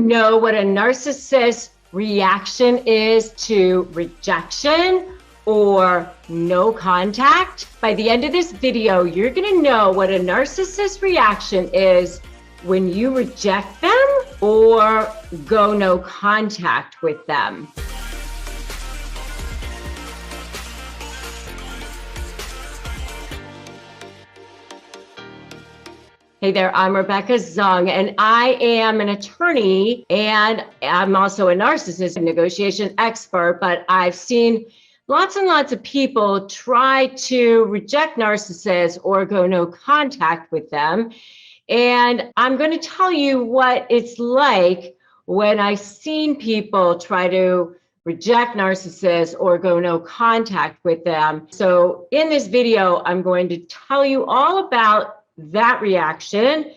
know what a narcissist's reaction is to rejection or no contact? By the end of this video, you're going to know what a narcissist's reaction is when you reject them or go no contact with them. Hey there, I'm Rebecca Zung, and I am an attorney, and I'm also a narcissist and negotiation expert, but I've seen lots and lots of people try to reject narcissists or go no contact with them. And I'm going to tell you what it's like when I've seen people try to reject narcissists or go no contact with them. So in this video, I'm going to tell you all about that reaction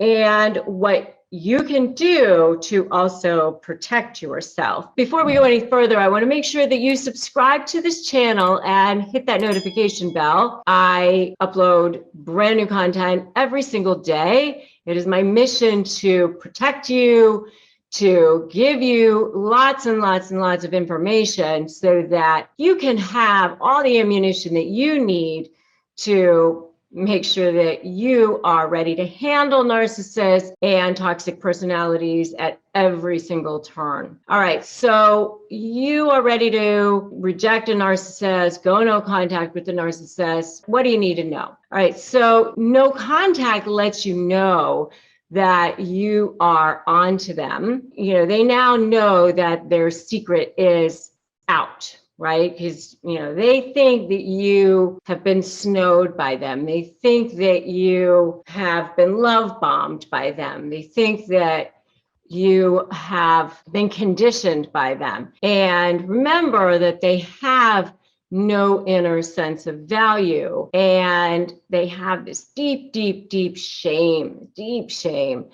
and what you can do to also protect yourself. Before we go any further, I want to make sure that you subscribe to this channel and hit that notification bell. I upload brand new content every single day. It is my mission to protect you, to give you lots and lots and lots of information so that you can have all the ammunition that you need to make sure that you are ready to handle narcissists and toxic personalities at every single turn. All right, so you are ready to reject a narcissist, go no contact with the narcissist. What do you need to know? All right, so no contact lets you know that you are onto them. You know, they now know that their secret is out. Right? Because, they think that you have been snowed by them. They think that you have been love bombed by them. They think that you have been conditioned by them. And remember that they have no inner sense of value. And they have this deep, deep, deep shame.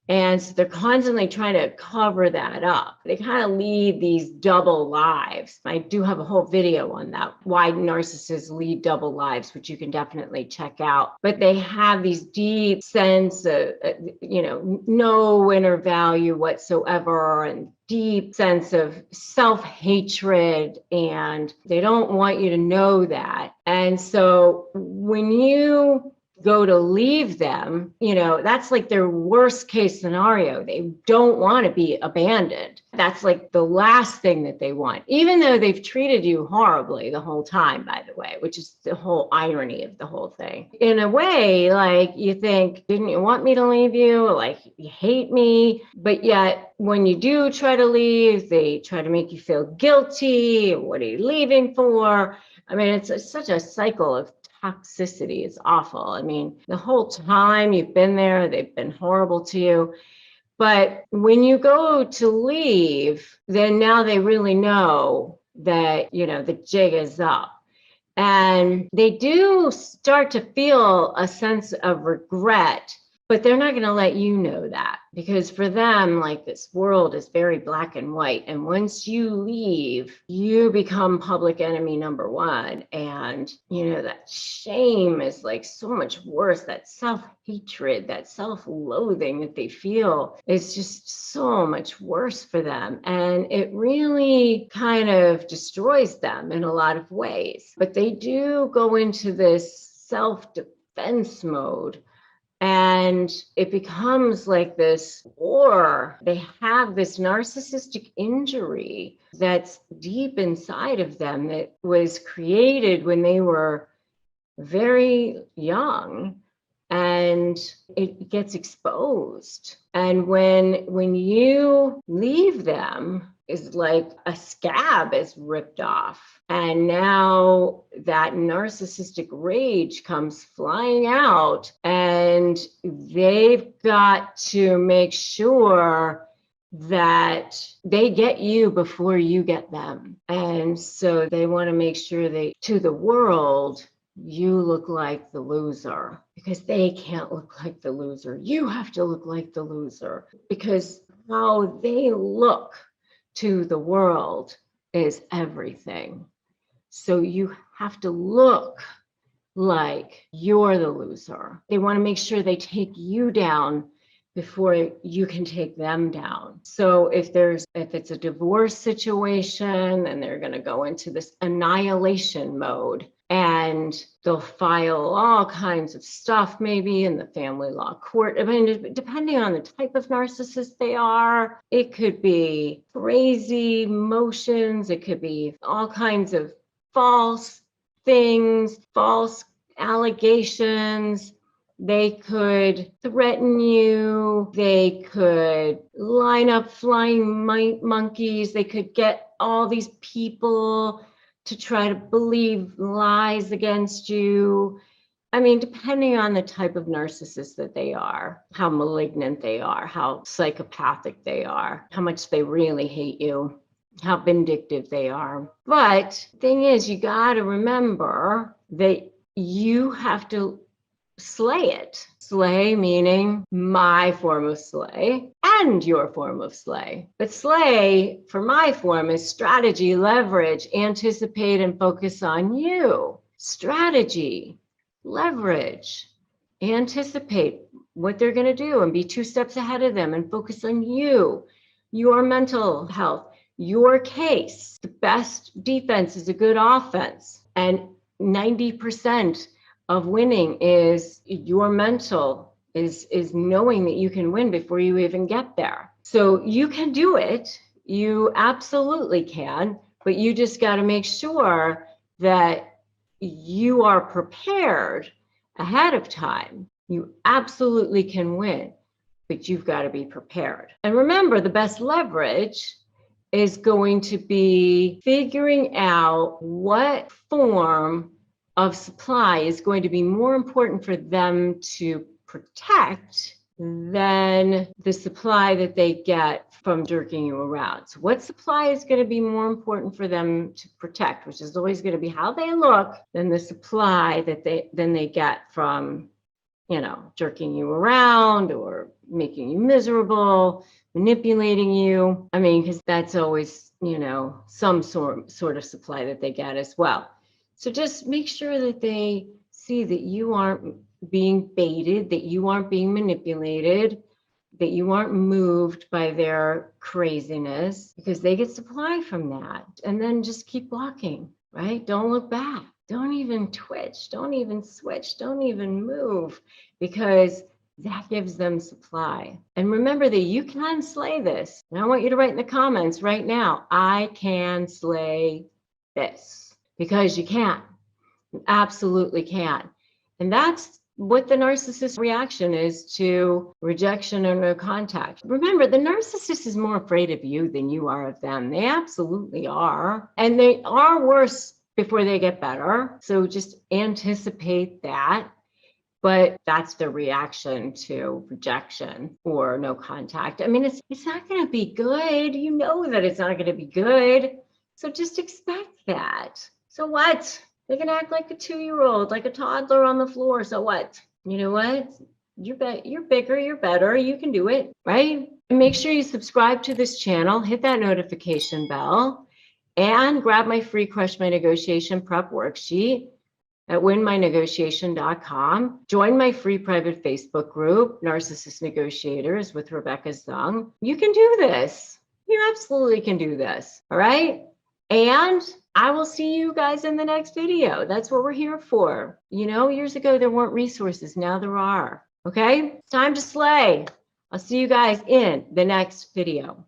And so they're constantly trying to cover that up. They kind of lead these double lives. I do have a whole video on that, why narcissists lead double lives, which you can definitely check out. But they have these deep sense of, no inner value whatsoever, and deep sense of self-hatred, and they don't want you to know that. And so when you go to leave them, that's like their worst case scenario. They don't want to be abandoned. That's like the last thing that they want, even though they've treated you horribly the whole time, by the way, which is the whole irony of the whole thing. In a way, like you think, didn't you want me to leave you? Like you hate me. But yet when you do try to leave, they try to make you feel guilty. What are you leaving for? I mean, it's such a cycle of toxicity. Is awful. I mean, the whole time you've been there, they've been horrible to you. But when you go to leave, then now they really know that, the jig is up. And they do start to feel a sense of regret, but they're not going to let you know that, because for them, like, this world is very black and white. And once you leave, you become public enemy number one. And, that shame is like so much worse. That self-hatred, that self-loathing that they feel is just so much worse for them. And it really kind of destroys them in a lot of ways. But they do go into this self-defense mode. And it becomes like this war. They have this narcissistic injury that's deep inside of them that was created when they were very young, and it gets exposed. And when you leave them, is like a scab is ripped off. And now that narcissistic rage comes flying out, and they've got to make sure that they get you before you get them. And so they want to make sure to the world, you look like the loser, because they can't look like the loser. You have to look like the loser, because how they look to the world is everything. So you have to look like you're the loser. They want to make sure they take you down before you can take them down. So if it's a divorce situation, and they're going to go into this annihilation mode, and they'll file all kinds of stuff maybe in the family law court. I mean, depending on the type of narcissist they are, it could be crazy motions, it could be all kinds of false things, false allegations. They could threaten you. They could line up flying monkeys. They could get all these people to try to believe lies against you. I mean, depending on the type of narcissist that they are, how malignant they are, how psychopathic they are, how much they really hate you, how vindictive they are. But the thing is, you got to remember that you have to slay it. Slay meaning my form of slay and your form of slay. But slay for my form is strategy, leverage, anticipate, and focus on you. Strategy, leverage, anticipate what they're going to do and be 2 steps ahead of them and focus on you, your mental health, your case. The best defense is a good offense. And 90% of winning is your mental, is knowing that you can win before you even get there. So you can do it. You absolutely can, but you just got to make sure that you are prepared ahead of time. You absolutely can win, but you've got to be prepared. And remember, the best leverage is going to be figuring out what form of supply is going to be more important for them to protect than the supply that they get from jerking you around. So what supply is going to be more important for them to protect, which is always going to be how they look, than the supply that they get from, jerking you around or making you miserable, manipulating you. I mean, because that's always, some sort of supply that they get as well. So just make sure that they see that you aren't being baited, that you aren't being manipulated, that you aren't moved by their craziness, because they get supply from that. And then just keep walking, right? Don't look back. Don't even twitch. Don't even switch. Don't even move, because that gives them supply. And remember that you can slay this. And I want you to write in the comments right now, I can slay this. Because you can. You absolutely can. And that's what the narcissist reaction is to rejection or no contact. Remember, the narcissist is more afraid of you than you are of them. They absolutely are. And they are worse before they get better. So just anticipate that. But that's the reaction to rejection or no contact. I mean, it's not going to be good. You know that it's not going to be good. So just expect that. So what? They can act like a 2-year-old, like a toddler on the floor. So what? You know what? You're bigger, you're better, you can do it, right? And make sure you subscribe to this channel, hit that notification bell, and grab my free Crush My Negotiation prep worksheet at winmynegotiation.com. Join my free private Facebook group, Narcissist Negotiators with Rebecca Zung. You can do this. You absolutely can do this, all right? And I will see you guys in the next video. That's what we're here for. Years ago, there weren't resources. Now there are. Okay? It's time to slay. I'll see you guys in the next video.